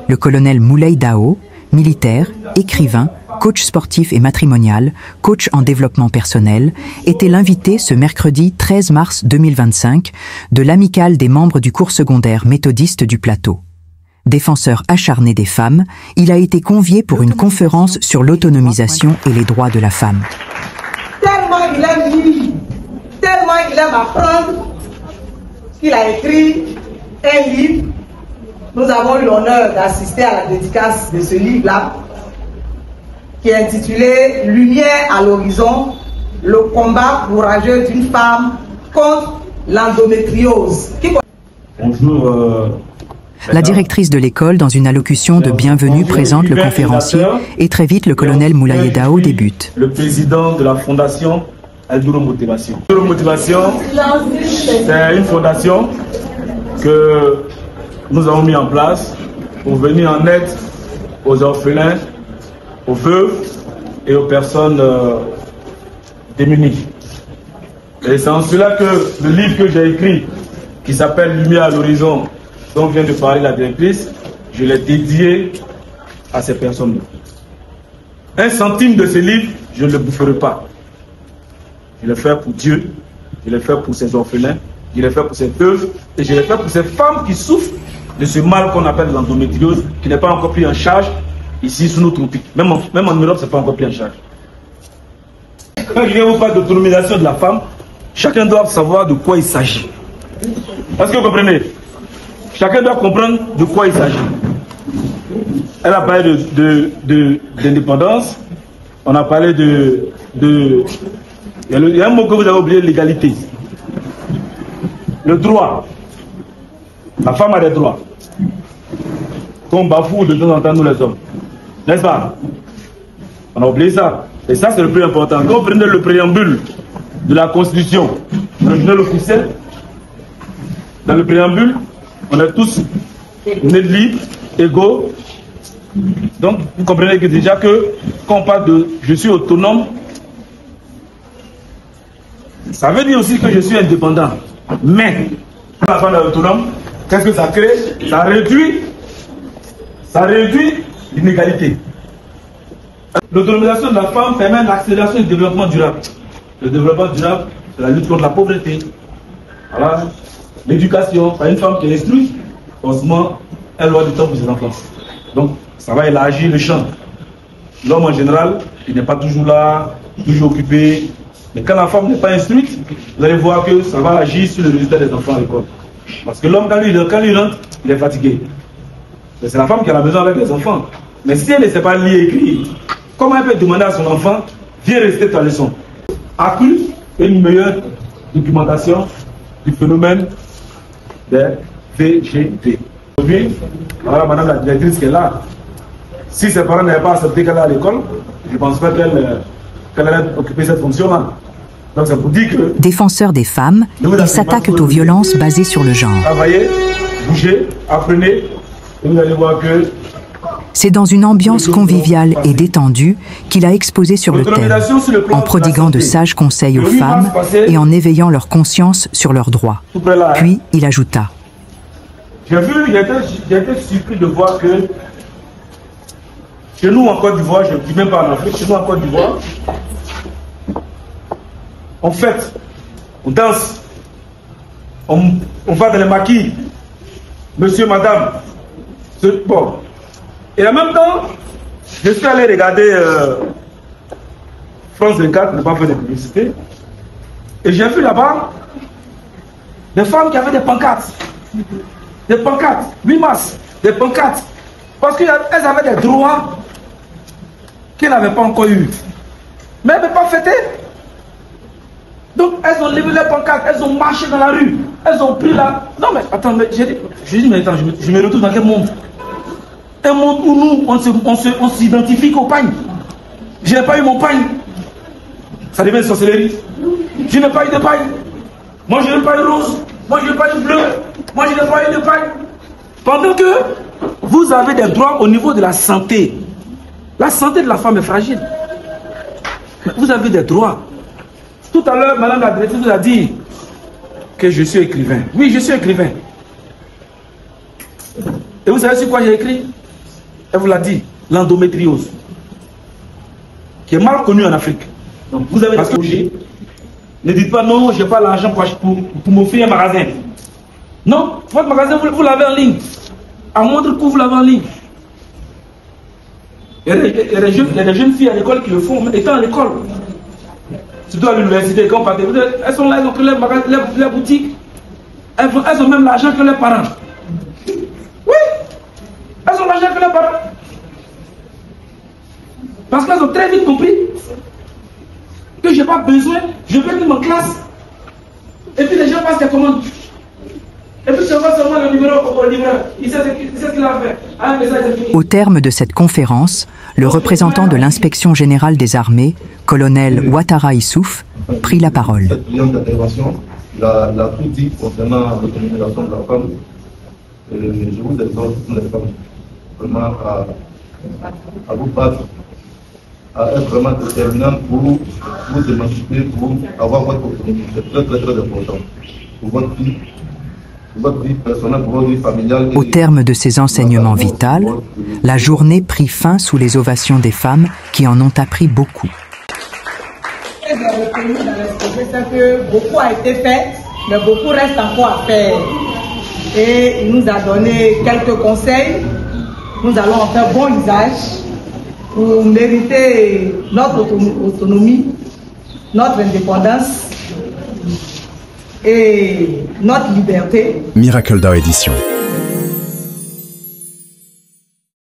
Le colonel Moulay Dao, militaire, écrivain, coach sportif et matrimonial, coach en développement personnel, était l'invité ce mercredi 13 mars 2025 de l'amicale des membres du cours secondaire méthodiste du Plateau. Défenseur acharné des femmes, il a été convié pour une conférence sur l'autonomisation et les droits de la femme. Tellement il aime lire, tellement il aime apprendre, qu'il a écrit un livre. Nous avons eu l'honneur d'assister à la dédicace de ce livre-là, qui est intitulé « Lumière à l'horizon, le combat courageux d'une femme contre l'endométriose ». Bonjour. La directrice de l'école, dans une allocution de bienvenue, présente le conférencier et très vite le colonel Moulay Dao débute. Le président de la fondation Elduro Motivation. Elduro Motivation, c'est une fondation que nous avons mis en place pour venir en aide aux orphelins, aux veuves et aux personnes démunies. Et c'est en cela que le livre que j'ai écrit, qui s'appelle Lumière à l'horizon, dont vient de parler la directrice, je l'ai dédié à ces personnes-là. 1 centime de ce livre, je ne le boufferai pas. Je l'ai fait pour Dieu, je l'ai fait pour ces orphelins, je l'ai fait pour ces veuves, et je l'ai fait pour ces femmes qui souffrent de ce mal qu'on appelle l'endométriose, qui n'est pas encore pris en charge ici sous nos tropiques. Même en Europe, ce n'est pas encore pris en charge. Quand je viens vous parler d'autonomisation de la femme, chacun doit savoir de quoi il s'agit. Est-ce que vous comprenez? Chacun doit comprendre de quoi il s'agit. Elle a parlé d'indépendance, on a parlé il y a un mot que vous avez oublié, l'égalité. Le droit. La femme a des droits. Qu'on bafoue de temps en temps nous les hommes. N'est-ce pas? On a oublié ça. Et ça c'est le plus important. Quand vous prenez le préambule de la Constitution, le journal officiel, dans le préambule, on est tous nés libres, égaux. Donc vous comprenez que déjà que quand on parle de je suis autonome, ça veut dire aussi que je suis indépendant. Mais quand la femme est autonome, qu'est-ce que ça crée? Ça réduit l'inégalité. L'autonomisation de la femme permet l'accélération du développement durable. Le développement durable, c'est la lutte contre la pauvreté. Voilà. L'éducation, une femme qui est instruite, heureusement, elle aura du temps pour ses enfants. Donc, ça va élargir le champ. L'homme en général, il n'est pas toujours là, toujours occupé. Mais quand la femme n'est pas instruite, vous allez voir que ça va agir sur le résultat des enfants à l'école. Parce que l'homme, quand il rentre, il est fatigué. C'est la femme qui a la maison avec les enfants. Mais si elle ne sait pas lire et écrire, comment elle peut demander à son enfant, viens réciter ta leçon? Accru une meilleure documentation du phénomène des VGT. Aujourd'hui, voilà madame la directrice qui est là. Si ses parents n'avaient pas accepté qu'elle est à l'école, je ne pense pas qu'elle allait occuper cette fonction-là. Donc ça vous dit que... Défenseur des femmes, il s'attaque aux violences basées sur le genre. Travaillez, bougez, apprenez, et vous allez voir que... C'est dans une ambiance conviviale et détendue qu'il a exposé sur le thème, en prodiguant de sages conseils aux femmes et en éveillant leur conscience sur leurs droits. Puis il ajouta. J'ai été surpris de voir que chez nous en Côte d'Ivoire, je ne dis même pas en Afrique, chez nous en Côte d'Ivoire, on fête, on danse, on va dans les maquis, monsieur, madame, bon. Et en même temps, je suis allé regarder France 24, ne pas faire de publicité, et j'ai vu là-bas des femmes qui avaient des pancartes, 8 mars, des pancartes, parce qu'elles avaient des droits qu'elles n'avaient pas encore eu. Mais elles ne peuvent pas fêter. Donc elles ont levé les pancartes, elles ont marché dans la rue, elles ont pris la... Non mais attends, je dis mais attends, je me retrouve dans quel monde? Un monde où nous, on s'identifie qu'au pagne. Je n'ai pas eu mon pagne. Ça devient une sorcellerie. Je n'ai pas eu de pagne. Moi je n'ai pas eu rose. Moi je n'ai pas eu bleu. Moi je n'ai pas eu de pagne. Pendant que vous avez des droits au niveau de la santé. La santé de la femme est fragile. Vous avez des droits. Tout à l'heure, madame la directrice vous a dit que je suis écrivain. Oui, je suis écrivain. Et vous savez sur quoi j'ai écrit? Elle vous l'a dit, l'endométriose, qui est mal connue en Afrique. Donc vous avez des projets. Ne dites pas non, je n'ai pas l'argent pour m'offrir un magasin. Non, votre magasin, vous l'avez en ligne. À moindre coût, vous l'avez en ligne. Il y a des jeunes filles à l'école qui le font, étant à l'école. Surtout à l'université, quand elles sont là, elles ont créé les boutiques. Elles ont même l'argent que leurs parents. Oui, elles ont l'argent que leurs parents. Parce qu'elles ont très vite compris que je n'ai pas besoin, je vais venir en classe. Et puis les gens passent des commandes. Et puis je vois seulement le numéro au livreur. Il sait ce qu'il a fait. Ah, mais ça, au terme de cette conférence, le représentant de l'inspection générale des armées, colonel Ouattara Issouf, prit la parole. Cette brillante intervention, la tout dit concernant la communication de la femme. Je vous exhorte, les femmes, vraiment à vous battre, à être vraiment déterminante pour vous émanciper, pour avoir votre autonomie. C'est très très très important pour votre vie personnelle, pour votre vie familiale. Au terme de ces enseignements vitaux, la journée prit fin sous les ovations des femmes qui en ont appris beaucoup. Ce que j'ai retenu dans l'exposé, c'est que beaucoup a été fait, mais beaucoup reste encore à faire. Et il nous a donné quelques conseils. Nous allons en faire bon usage pour mériter notre autonomie, notre indépendance et notre liberté. Miracle DAO Édition.